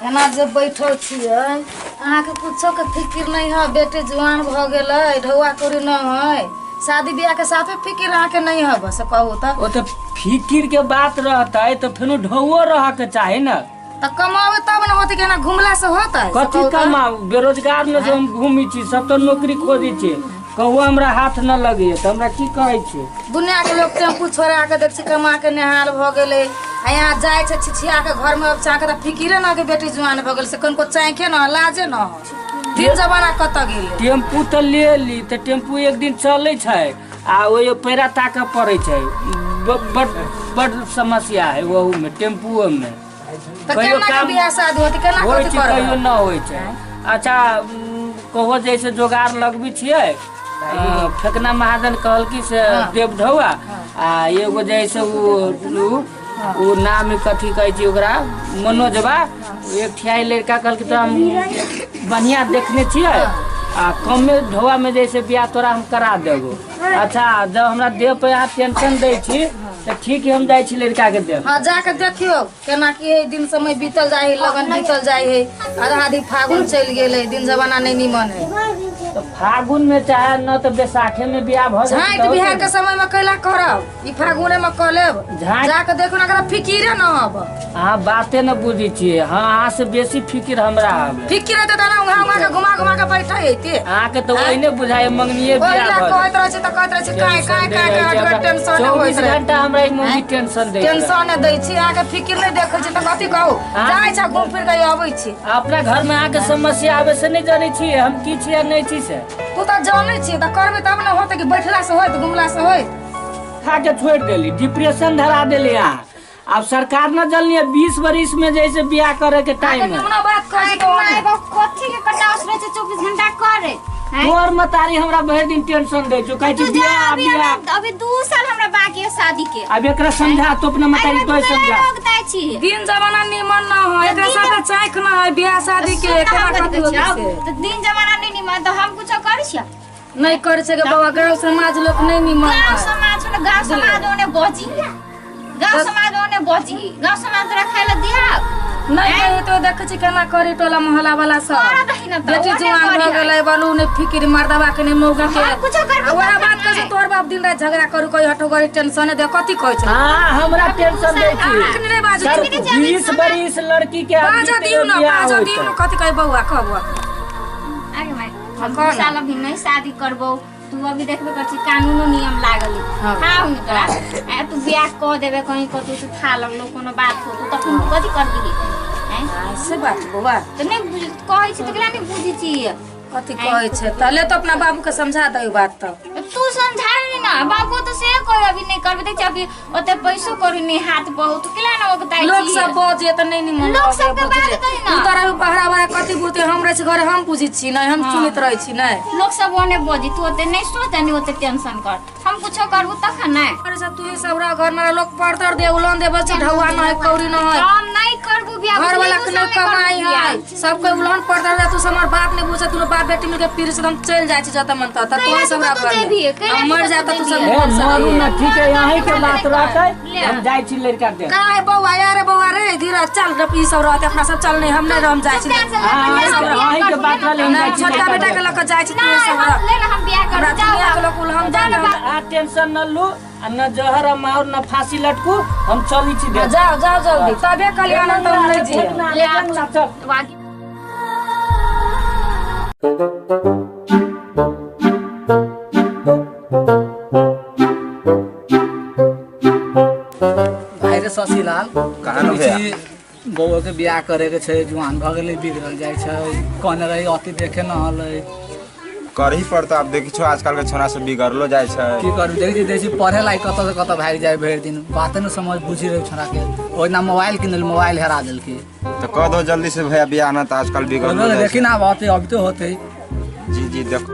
केना जब बैठल छियै अहाँके कुछो के फिक्र नहीं है। बेटे जवान भ गेलै, ढौआ कौड़ी न है, शादी ब्याह के साथे फिक्र अहाँके नहीं है। बस कहू तो फिक्र के बात रहता है तो फिर ढौओ रह के चाहे न तो कमावे तब न होते। केना घुमला से होता है? कथी कमाऊ? बेरोजगार न जो हम घूमी छी, सब तो नौकरी खोजी छी। कहू हमरा हाथ न लगे तो हमरा की कहै छी? दुनिया के लोग टेम्पू छोड़ा के देख छी कमा के नेहाल भ गेलै, आ यहाँ जाए छे छिछिया के घर में अब चाह के त फिकिरे न के बेटी जवान भ गेल से कनको चाहे न लाजे न। दिन जमाना कत गेल? टेम्पू तो ले ली तो टेम्पू एक दिन चले छै आ वो पैरा ताके पड़े छै। बड़ समस्या है वहू में टेम्पुओ में। तो केना बियाह शादी होती केना कथि करब? कहियो न होय छै। अच्छा कहो जैसे जोगार लगबी छियै, फेकना महाजन कहल की से देव ढौआ आ एगो जैसे वो नाम कथी कहै छी ओकरा मनोजबा, एक ठियाई लड़का कहल की तो हम बढ़िया देखने छियै आ कमे ढौआ में जैसे बियाह तोरा हम करा देबो। अच्छा जब हमरा देह पे यहाँ टेंशन दै छी तो ठीक है हम जाए छी लड़का के देख। हाँ जाके देखियो केना की दिन समय बीतल जाए है, लगन बीतल जाए है, आधा आधी फागुन चल गेल, दिन जमाना नहीं निमन है। तो फागुन में चाहे न तो बैसाखे में बियाह भ जाए तो बिहार के समय में कैला करब, ई फागुने में क लेब। जाके देखो ना करा फिकिरे न हब। हां बाते न बुझी छिए। हां अहाँ से बेसी फिकिर हमरा हबे। फिकिर है त ना उहा के घुमा घुमा के बैठे हेते। अहाँ के तो ओइने बुझाए मंगनिए बियाह भ। कहत रह छी त कहत रह छी काय टेंशन होय छै। 24 घंटा हमरा ई मंगी टेंशन दै। टेंशन दै छी अहाँ के फिकिर नहीं देखै छी त कथि कहू? जाय छ घूम फिर के आबै छी। अपना घर में आके समस्या आवे से नहीं जाने छी हम की छी नहीं छी से। तू त जाने छी त करबे तब न होते कि बैठला से होय घुमला से होय। खा के छोड़ देली, डिप्रेशन धरा देली। यहाँ अब सरकार न जलनी 20 बरिस में जैसे बियाह करे के टाइम है। हमरा बात कहै तो माय बाप कथि के कटास रहे छै 24 घंटा करे। तोर मतारी हमरा भर दिन टेंशन दे छु कहै छी बियाह अभी 2 साल हमरा बाकी है शादी के। अब एकरा समझा तो अपना मतारी तो समझा। दिन जमाना निमन न हो, एकरा साथे चाख न है बियाह शादी के। केना कथि हो छै? तो दिन जमाना नहीं निमन तो हम कुछ कर छिया नहीं कर सके बाबा। गांव समाज लोग नहीं निमन है। गांव समाज ओने बची, गांव समाज ओने बची, गांव समाज तोरा खाइला दिया नहीं तो देख छी केना करी टोला मोहल्ला वाला सब। बेटी जवान भ गेलै बालू ने फिकिर मर्दवा के ने मौगा के कुछ कर। ओरा बात कहै तोर बाप दिन रात झगड़ा करू कोई हटो गरी टेंशन दे कथि कहै छै? हां हमरा टेंशन दै छी। अखन नहीं बाजू 20 बरिस लड़की के बाजा दिउ न, बाजा दिउ न। कथि कहै बौआ कहबो? अरे माय हम 2 साल अभी नहीं शादी करबो। तू अभी देखबे कर छी कानूनो नियम लागल है। हां हुनकरा ए तू बियाह क देबे कहीं कतौ से था लगलो कोनो बात हो तो तखन कथि कर दिही? हैं से बात बौआ तो नहीं बुझ कहै छी त केला नहीं बुझी छी कथि कहै छै? तले तो अपना बाबू के समझा दे बात। तू समझाई ना बाबू तो से कोई अभी नहीं करबे देख अभी ओते पैसो करी नहीं हाथ बहुत केला ना बताई लोग सब बजे त नहीं निमन लोग सब के बात त तू तोरा पहरा वाला कथि बुते हमरे से घर हम बुझी छी नहीं, हम सुनित रहै छी नहीं। लोग सब ओने बजी तू ओते नहीं सोच नहीं ओते टेंशन कर। हम कुछो करबो तखन नहीं। अरे सब तू सब रा घर में लोग पड़तर दे उलन दे बच्चा ढौआ न है कौड़ी न है। हम नहीं करबो बियाह घर वाला के नहीं कमाई है सब के उलन पड़तर दे। तू हमर बाप ने बुझे तू बाप बेटी मिलके पीर से हम चल जाय छी जत मन त तू सब रा घर मर जाता तू सब मारू ना। ठीक है यहीं के बात रहते हम जाय छी लड़का दे। काहे बौआ यार बौआ रे धीरे चल रपी सब रहते अपना सब चल नहीं हम नहीं हम जाय छी। हां यहीं के बात वाले हम जाय छी। छोटा बेटा के लक जाय छी तू सब रा ले ना हम बियाह कर दुनिया के लोग हम जाय आ टेंशन न लू न जहर मार न फांसी लटकू हम चली छी दे। जाओ जाओ जल्दी तबे कल्याण तो नहीं जी ले चल। भाई रे शशिलाल कहाँ न भैया? बउआ के बियाह करे के छै, जुआन भ गेलै, बिगड़ल जाय छै, कहने रही अति देखे न हलै। कर ही पड़ता। अब देखी छो आजकल के छोरा सब बिगड़लो जाय छै। की करू देखी पढ़े लाई कत से कत भाग जाय भरि दिन बाते न समझ बुझी रहे छोरा के। ओइना मोबाइल किनल मोबाइल हेरा देल की तो कह दो जल्दी से भैया बियाह ना तो आजकल बिगड़लो जाय छै। देखी ना बात अभी तो होते। जी जी देखो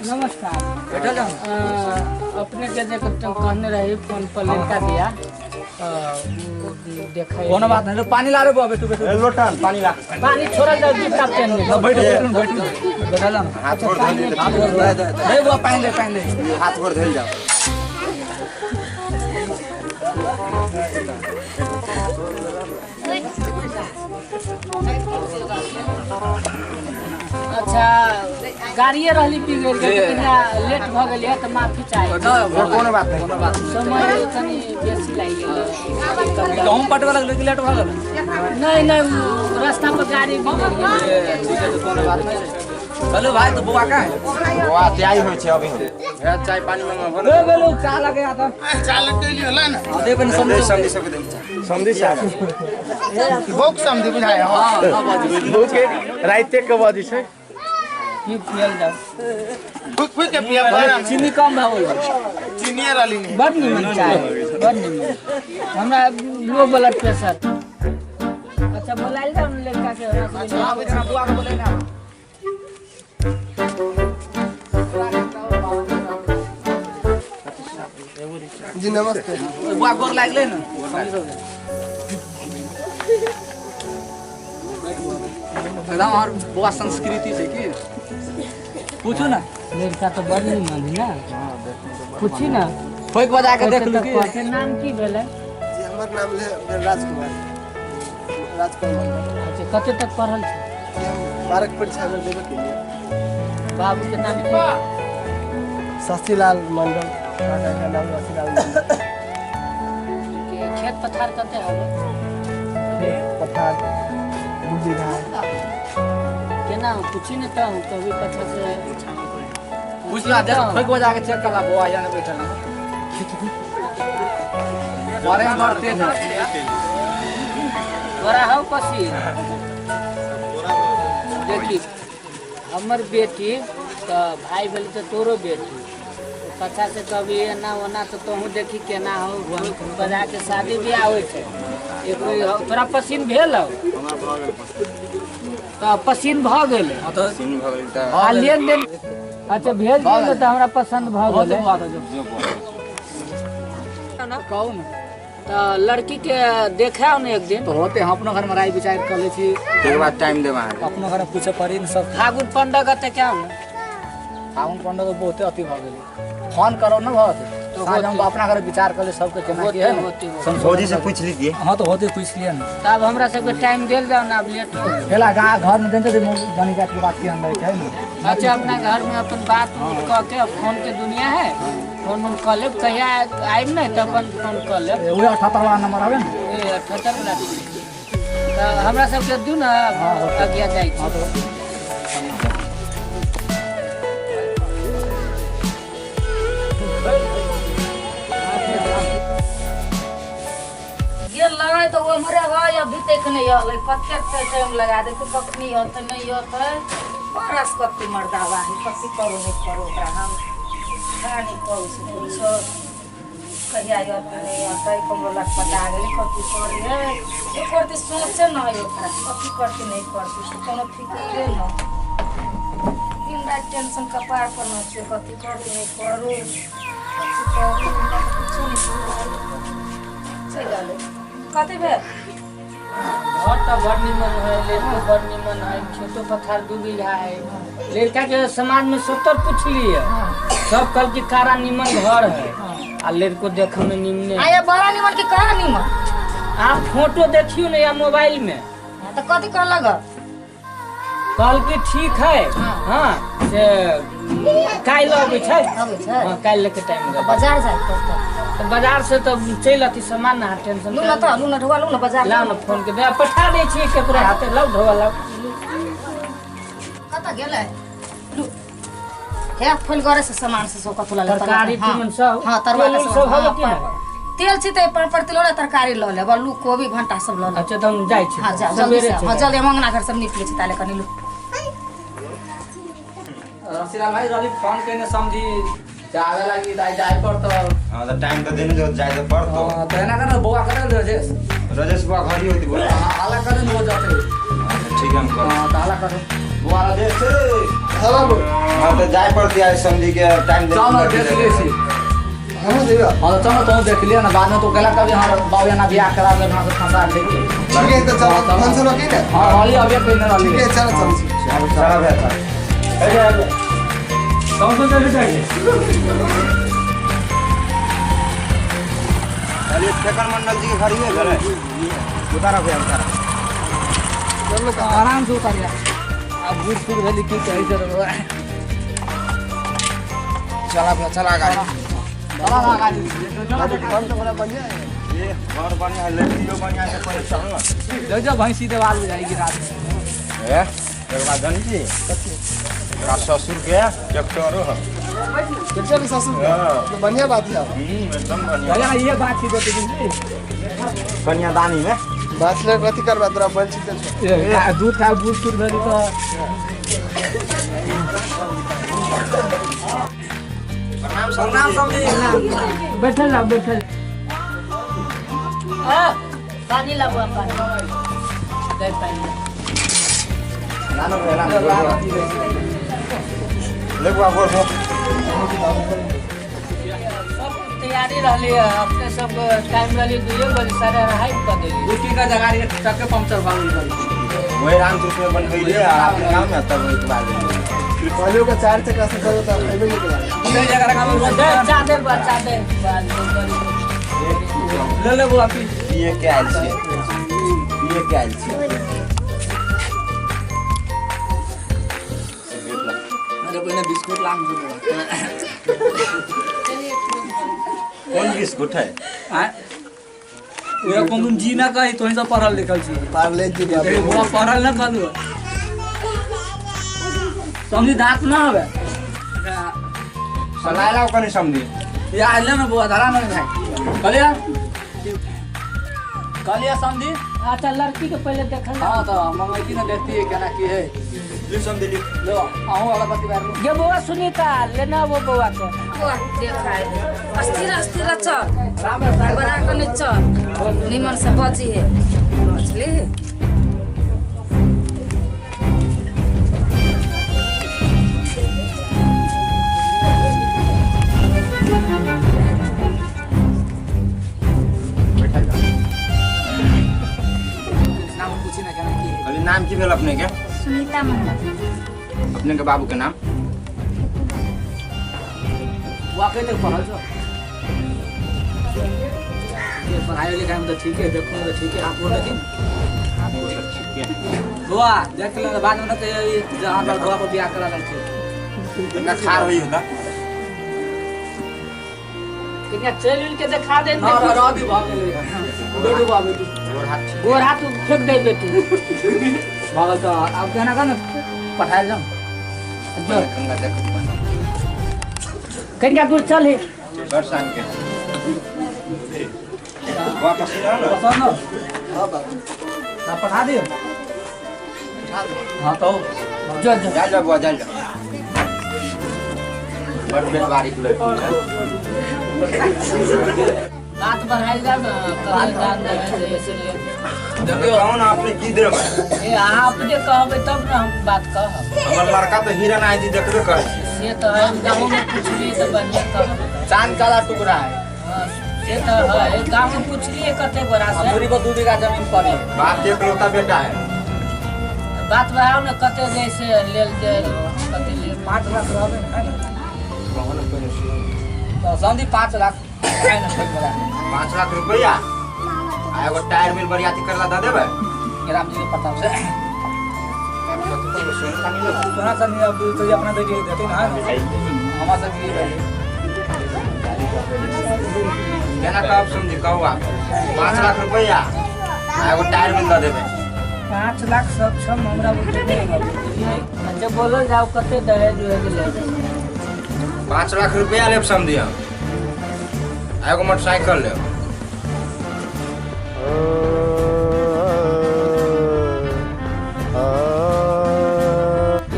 नमस्कार। अपने के जे कहने रही फोन पर लड़का दिया देखै कोनो बात नहीं, पानी ला रे बुआ बेटू बेटू। लोटन पानी ला। पानी छोड़ा जाओ जूता पहन ले। बैठो बैठो बैठा जा ना। हाथ गोड़ धोई ले। हाथ गोड़ दे बुआ, पानी दे। हाथ गोड़ धोई जाओ। अच्छा गाड़िए रहली बिगड़ गई लेट भ गेल है त माफी चाही। कोनो बात नहीं। समय तनी बेसी लागि गेल। गहूं पटवा लगले कि लेट भ गेल? नहीं नहीं रास्ता पर गाड़ी बिगड़ गेल। ठीक है, कोनो बात नहीं। चलो भाई, तो बुआ का है? बुआ तैयारी होय छै अभी। है चाय पानी में बन ले गेलो, चा लगे आ त। चा लगे लिए होला ना। दे पनि समझी समझो। सबके दे। समझी सा। भोक समझी बुझाए हां भोक के राइते के बजी छै की पियल जाओ। भोक के पिया बना चीनी कम भ गेल। चीनी राली नहीं बड़ निमन चाय, बड़ निमन। हमरा लो ब्लड प्रेशर। अच्छा बोलाइल जाओ न लड़का के। बुआ के बोले ना। जी नमस्ते। बुआ गोर लागले ना। एकदम और बुआ संस्कृति छै की? पूछू ना। लड़का तो बड़ निमन है ना। पूछी ना। फोक बजा के देख लू की। के नाम की भेले? जी हमर नाम है राजकुमार। राजकुमार। अच्छा कते तक पढ़ल छै? 12 के परीक्षा में देबे के लिए। बाबू के नाम की? शशिलाल मंडल। दादा का नाम शशिलाल मंडल। के खेत पथार कते है? पठार बुझिधा। केना पूछी न त कभी पता से पूछ ला, देख फोक बजा के चेक करा बुआ जाने बैठल है। बारे में बड़ तेज है। बड़ा हो पसी। देखी हमर बेटी तो भाई बोली तो तोरो बेटी पछा से कभी एना ओना तो तोहू देखी केना हो बजा के शादी ब्याह होइ छै। एक तोरा पसीन भेल हो? तो पसीन भ गेल। हां तो सिन भ गेल त। आ लेन देन अच्छा भेज दियो तो हमरा पसंद भ बहुत गेल। बात है जो। ना कहू न तो लड़की के देखाओ न एक दिन। तो होते हम अपना घर में राय विचार कर ले छी। एक बार टाइम दे वहां। अपना घर में पूछे पड़ी न सब। फागुन पंडा गते क्या हो? फागुन पंडा तो बहुते अति भ गेली। फोन करो न बहुत। तो आज हम अपना घर विचार कर ले सबके केना की है न। फौजी से पूछ लीजिए। हां तो होते पूछ लिया न। तब हमरा सबके टाइम देल जाओ ना, अब लेट हो। पहला घर में देते बनी जात के बात के अंदर है न। अच्छा अपना घर में अपन बात कह के फोन के दुनिया है। फोन उन कर ले कहिया आइब नहीं तो अपन फोन कर ले। ओए 78 वाला नंबर आवे न। ए 78 वाला तो हमरा सबके दू ना आज्ञा जाई छी। गेल लगे तो वो मरे गए अभी तक नहीं आले। पत्ते से टाइम लगा दे तो कखनी होत नहीं होत है। बरस कत्ती मर्दावा है कत्ती करो नहीं करो ओकरा हम खानी कहू से पूछो कहिया होत नहीं होत है। कमरो लग पता गेली कत्ती करी है। एक करती सोचे न है ओकरा कत्ती करती नहीं करती तो कोनो फिक्र न। दिन रात टेंशन कपार पर न छे कत्ती करती नहीं करू कत्ती करू कुछ नहीं सही गाले कते भे घर तो बड़ निमन है, लड़को बड़ निमन है, खेतो पथार 2 बीघा है। लड़का के समाज में 70 पूछ लिए सब कल की कारा निमन घर है। आ लड़को देखे में निमने। आया बड़ा निमन के कहा निमन आप फोटो देखियो ना या मोबाइल में तो कथी कर लगा कल की ठीक है। हाँ से काल अबै छै। अबे छै हाँ काल लेके टाइम तो बाजार जाए तो बाजार से तो चल अथी सामान ना टेंशन लूना ढोवा लूना बाजार लाओ ना फोन के दे पठा दै छी केकरो हाथे लाउ ढोवा लाउ। कत गेलै लू हे फुल गरे से सामान से सब कथुला ले तरकारी तीमन सब हां तरकारी सब हवे कि ना? तेल छिते पर तिलोड़ा तरकारी ल ले बलू कोबी भंटा सब ल ले। अच्छा तो हम जाई छी। हां जा जल्दी से हां जल्दी मंगना घर सब निकले छी ताले कनी लू। रसीला भाई रवि फोन कने समझी जावे लागी जाय पर तो। हां तो टाइम तो देने जो जाए तो पड़ तो। तो एना कर बुआ कर दे राजेश। राजेश बुआ घरी होती बोल। हाला कर हो जाते। ठीक है हम कर। हां तो हाला कर बुआ राजेश हेलो हां तो जाए पड़ती है समझी के टाइम चलो देख ले सी। हम देगा हां तो चलो तुम देख लिया ना बाद में तो कहला कभी हां बाबू ना बियाह करा ले ना फंसा दे के ठीक है तो चलो मन से लगे ना हां वाली अभी कोई ना वाली ठीक है चलो चलो चला भैया कौन सा चले जाएंगे चलिए ठेकर मंडल जी के घर ही है घर है उतारा भैया उतारा चलो आराम से उतार लिया अब बूढ़ फूल वाली की कही जरूर चला भैया चला गाड़ी चला ना गाड़ी दुकान तो बड़ा बढ़िया है ये घर बढ़िया है लड़कियों बढ़िया है कोई चल ना जब जब भैंसी देवाल में जाएगी रात में ए एक बात जानी जी का ससुर के ट्रैक्टर हो कितना भी ससुर तो बढ़िया बात है एकदम बढ़िया भैया ये बात थी देते दिन कन्यादानी में बैचलर कथी करबा तोरा बन छिते दूध का बूढ़ फूल वाली तो प्रणाम समझी बैठल ना बैठल पानी लगवा पानी दे पानी नानो भैया ले बुआ बोल सब तैयारी रहली है अपने सब टाइम रहली 2 बजे सारे हाइट कर देली दूसरी का जगह रे ट्रक के पंक्चर भाग गई वही रामचूर में बन गई है आपने गांव में तब एक बार वालियों का 4 चक्का से करो तो एबे निकला दूसरी जगह रखा चादर बचा दे ले ले वो आपकी ये क्या है ये क्या है अरे पहले बिस्कुट लांग दो कौन बिस्कुट है हां वो कौन जी ना कही तो सब पढ़ल लिखल छी पार्ले जी वो पढ़ल ना कहलू समझी दांत ना हवे सलाइला कने समझी ये आले ना बुआ धरा ना भाई कलिया कलिया समझी अच्छा लड़की के पहले देखल हां तो मंगैती ना देखती है केना की है ले समझी लो आहू वाला पति बार ये बुआ सुनीता लेना वो बुआ के देखाए अस्थिर अस्थिर चल बड़ा कने चल निमन से बची है मछली नाम पूछी ना केना की अरे नाम की भेल अपने के सुनीता मंडल अपने के बाबू के नाम वाकई तक पढ़ल छो ये पढ़ाई लिखाई में तो ठीक है देखो तो ठीक है आप बोल लेकिन ठीक है बुआ देख ले बाद में तो जहां पर बुआ को बियाह करा दे ना खार होई होता कितना चल के दिखा दे ना रात ही भाग ले बेटू बाबू और हाथ गोर हाथ फेंक दे बेटी भागल तो अब कहना का ना पढ़ाई जाओ जो गंगा देख कन्या दूर चल है बरसान के वापस ना पसंद ना हां बाबू ना पढ़ा दियो हां तो जो जो जा जा बुआ जा जा बड़ बेलवारी लड़की है बात बढ़ाई जा ना कल दान दे इसलिए देखियो कौन आपने की दे ए आप जे कहबे तब ना हम बात कहब हमर लड़का तो हिरन आई थी देखबे कर ये तो है गांव में पूछली तो बढ़िया कहब चांद काला टुकड़ा है ये तो है गांव में पूछली कते बड़ा से दूरी को 2 बीघा जमीन पड़ी बाप एक लौता बेटा है बात बढ़ाओ ना कते जैसे लेल दे कते ले 5 लाख रहबे कौन पैसे तो समझी 5 लाख काय ना ठीक बता 5 लाख रुपया आ एगो टायर मिल बरियाती करला द देबे राम जी के पता से तो सोना का मिलो सोना सा नहीं अब तो अपना दे देते ना हमारा से दिए केना कब समझी कहवा 5 लाख रुपया आ एगो टायर मिल द देबे 5 लाख सक्षम हमरा बुझे नहीं अच्छा बोलो जाओ कते दहेज ले 5 लाख रुपया लेब समझी हम आ एगो मोटरसाइकिल लेब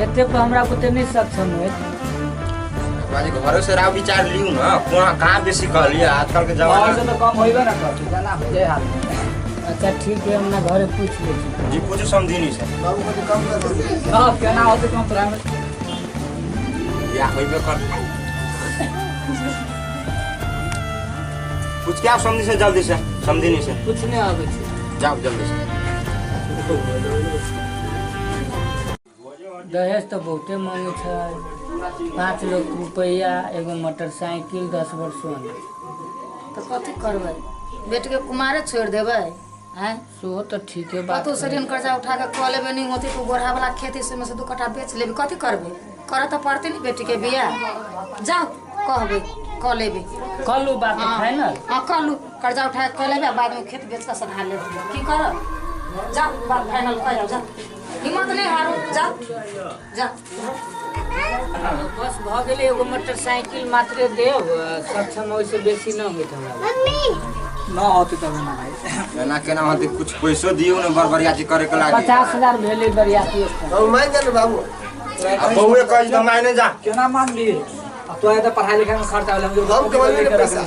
एते पर हमरा बुझे नहीं सक्षम है बाजी घरे से राव विचार लियू ना कोना कहां बेसी कहलिए आजकल के और से जमाना तो कम होइबे ना कर जाना हो जाए हाल अच्छा ठीक है हमने घरे पूछ ले जी पूछो समझी नहीं से बाबू को कम कर दे हां केना होते कम प्राइवेट या होइबे कर कुछ क्या समझी से जल्दी से समझी नहीं से कुछ नहीं आवे छै जाओ जल्दी से। दहेज तो बहुते मांगे छै 5 लाख रुपया, एगो मोटरसाइकिल, 10 वर्ष सोना। तो कथी करबै? बेटी के कुमारे छोड़ देबै? हैं? सो तो ठीक है बात कतौ से ऋण कर्जा उठा के कऽ लेबै, नहीं होती तो गोरहा वाला खेती से में से 2 कट्ठा बेच लेबै। कथी करबै? करऽ तो पड़ते नहीं बेटी के बियाह। जाओ कहबै कऽ लेबै। कलू बात फाइनल। हाँ कर लू, कर्जा उठा के कऽ लेबै, बाद में खेत बेच के सधा लेबै। की करब? जाओ बात फाइनल कर जाओ। हिम्मत नहीं हारू, जाओ जा। बस भ गेलै, एगो मोटरसाइकिल मात्र देव, सक्षम ओइसे बेसी न होइत हमरा। ना होती तब ना भाई। केना होती कुछ पैसो दियो ने बरबरियाती करे के लागे। 50,000 भेलै बरियाती। हम मान जाने बाबू अब बहुए कह तो मायने जा केना मान ली? तो आए तो पढ़ाई लिखाई में खर्चा होला, हम कमाई में पैसा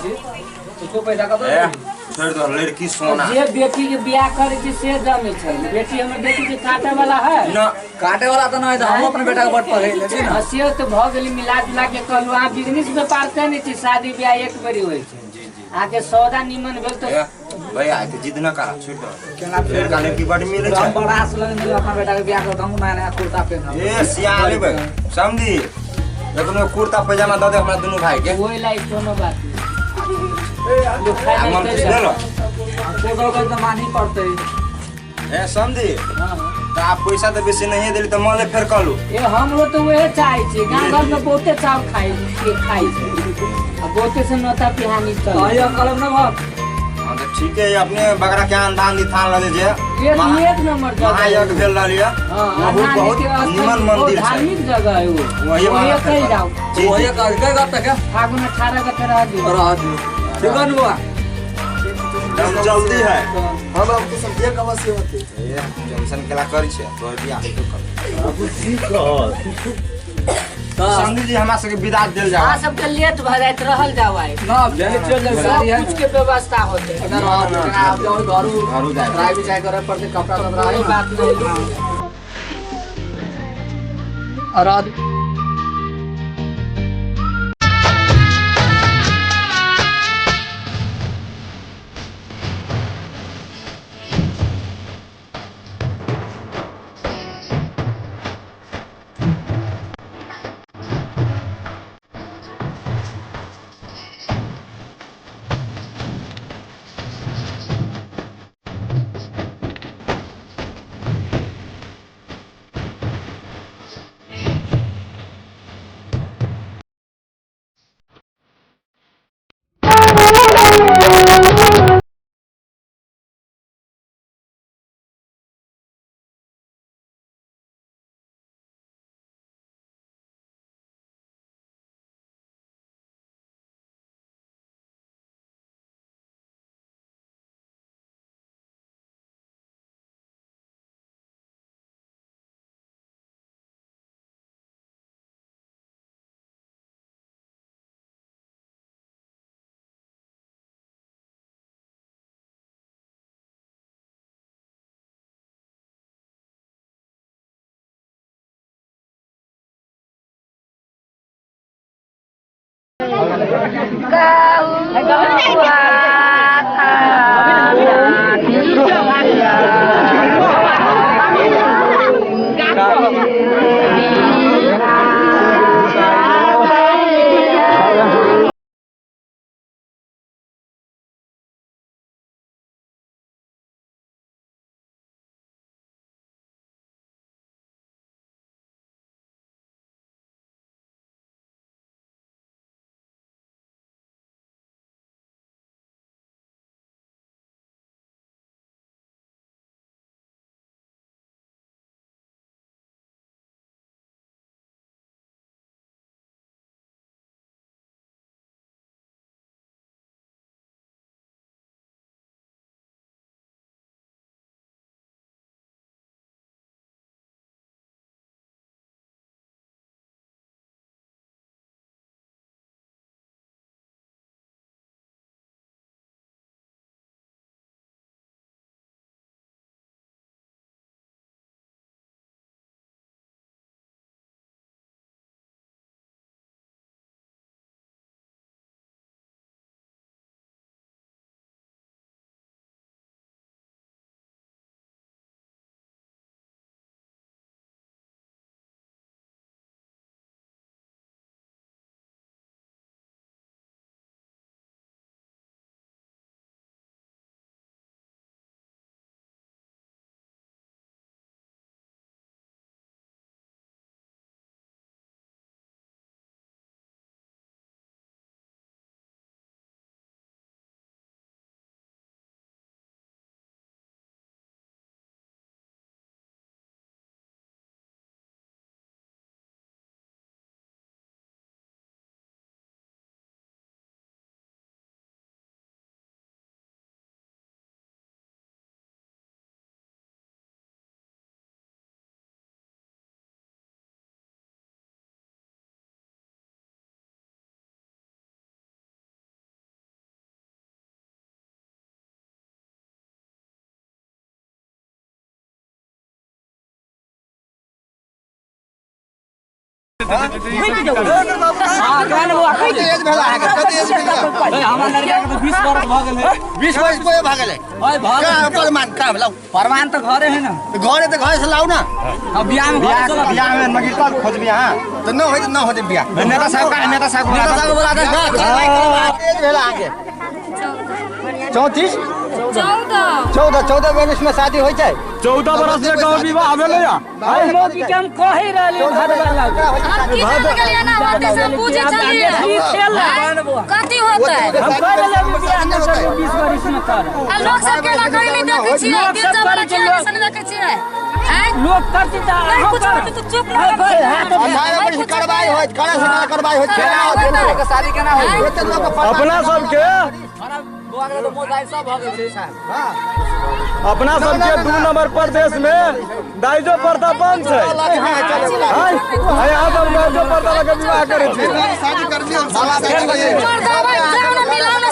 तो पैसा का ए छोड़ दो लड़की सोना। जे बेटी के बियाह करे छै से जमे छै। बेटी हमर बेटी के काटे वाला है ना काटे वाला तो नहीं, तो हम अपने बेटा के बट पढ़े लेकिन हसियो तो भ गेली। मिला जुला के कहलू अहाँ बिजनेस व्यापार करे छी, शादी ब्याह एक बारी होइ छै। आके सौदा निमन भेल तो भैया तो जिद न करा, छोड़ दो। केना फेर का लड़की बड़ मिले छै। हम बड़ा आस लगे अपना बेटा के बियाह करता हूं, नया नया कुर्ता पहनना। ए सियाले भाई समझी, लेकिन कुर्ता पैजामा दे दे हमरा दोनों भाई के। वही लाई कोनो बात नहीं। मन खुश ले लो। फोटो का तो मानी पड़ते। ए समझी, हाँ तो आप पैसा तो बेसी नहीं देली तो मले फेर कहलू। ये हमरो तो वही चाहे छी। गाँव घर में बहुते चाव खाई छै, अब बहुते से नोता पिहानी चल। आइए कलम ना भाग। हां तो ठीक है, अपने बगरा के आंधान दी थान लगे जे एक नंबर जगह महायज्ञ भेल रहलिए। हाँ, बहुत निमन मंदिर छै, धार्मिक जगह है वो। वही वही बात कहीं जाओ। वो ये कर तक है फागुन 18 का रह दियो। रहा दो दुकान हुआ हम जल्दी है। हम आपको सब एक अवश्य होते। ए टेंशन केला करी छै, तो बियाह तो कर। अब ठीक कह समझी जी हमरा सबके विदा देल जाओ। अहाँ सबके लेट भ जाइत रहल जाओ आई। ना जल्दी चल जाओ, सब गाड़ी है कुछ के व्यवस्था होते। अगर आप जाओ घरू जाए। ड्राइव भी चाहे करे पड़ते, कपड़ा सब कोई बात नहीं। और हां गान वो कते एज भेला है कते एज भेला हमर लड़का के तो 20 वर्ष भ गेल है 20 वर्ष पे भ गेलै ओए भ का प्रमाण का लाऊ प्रमाण तो घरे है ना घरे से लाऊ ना अब बियाह में बियाह में नगीता खोजबी हां तो न हो जे बियाह नेता साहब बोला दे एज भेला आगे 34 14 वर्ष में शादी होई छै 14 बरस में गाँव विवाह भेलै या भाई मोदी के हम कहि रहले घर वाला कथी होता है हम कह रहले बियाह न कर 20 वर्ष में कर लोग सब के लगा नहीं देखे छियै दिन जमाना के नहीं देखे छियै लोग करती त नहीं कुछ होते तो चुप रहो कार्रवाई होत कड़ा से कार्रवाई होत केना होत के शादी केना होत एते लोग अपना सबके अपना सबके 2 नंबर प्रदेश में दाइजो पर्दा बंद छै यहाँ सब दाइजो पर्दा लगे विवाह करे छै शादी कर दी हम साला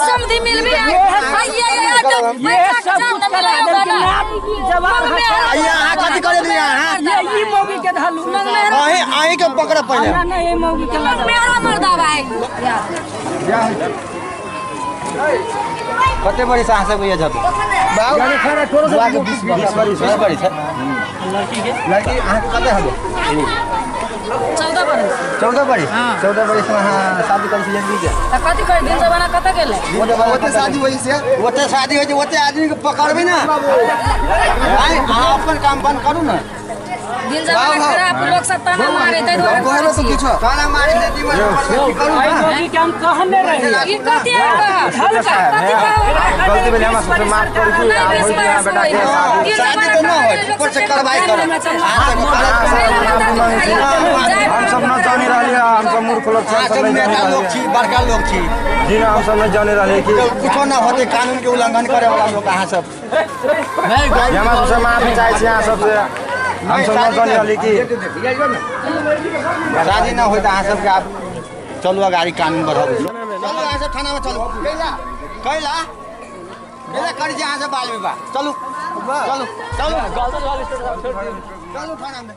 समझी मिलबी ये सब कुछ करा दे कि नारी की जवाब है यहाँ कथी करे दी यहाँ ये मौगी के धालू आई के पकड़ पहले नहीं ये मौगी के लगा मेरा मर्दा भाई कते बड़ी साहस है भैया जब गाड़ी खड़ा छोड़ो से 20 बड़ी है लड़की आंख कते हबे 14 बड़ी 14 बड़ी से हां शादी कर से लेंदी के त कथी कर दिन जमाना कत गेले ओते शादी होई से ओते शादी होई ओते आदमी के पकड़बी ना भाई अपन काम बंद करू ना दिन जमाना खराब लोग सब ताना मारे तै द्वारा गोहरो से किछो ताना मार देती मैं करू आई मौगी के हम कहने रही ई कथी है कथी गलती भेल हमरा से माफ करू कि होई ना बेटा के शादी तो ना होई ऊपर से कार्रवाई करो हम सब न जाने रहलिए हम सब मूर्ख लोग हां सब नेता लोग छी बड़का लोग छी जी हम सब न जाने रहलिए कि कुछो ना होते कानून के उल्लंघन करे वाला लोग कहां सब हमरा सब माफी चाहे छी यहाँ सब से हम सब न जाने रहलिए कि शादी ना होई त अहाँ सबके आप चलू अगाड़ी कानून बढ़ाबू चलू अहाँ सब थाना में चलू कैला कर जे अहाँ सब बाल विवाह चलू चलू चलू चलू थाना में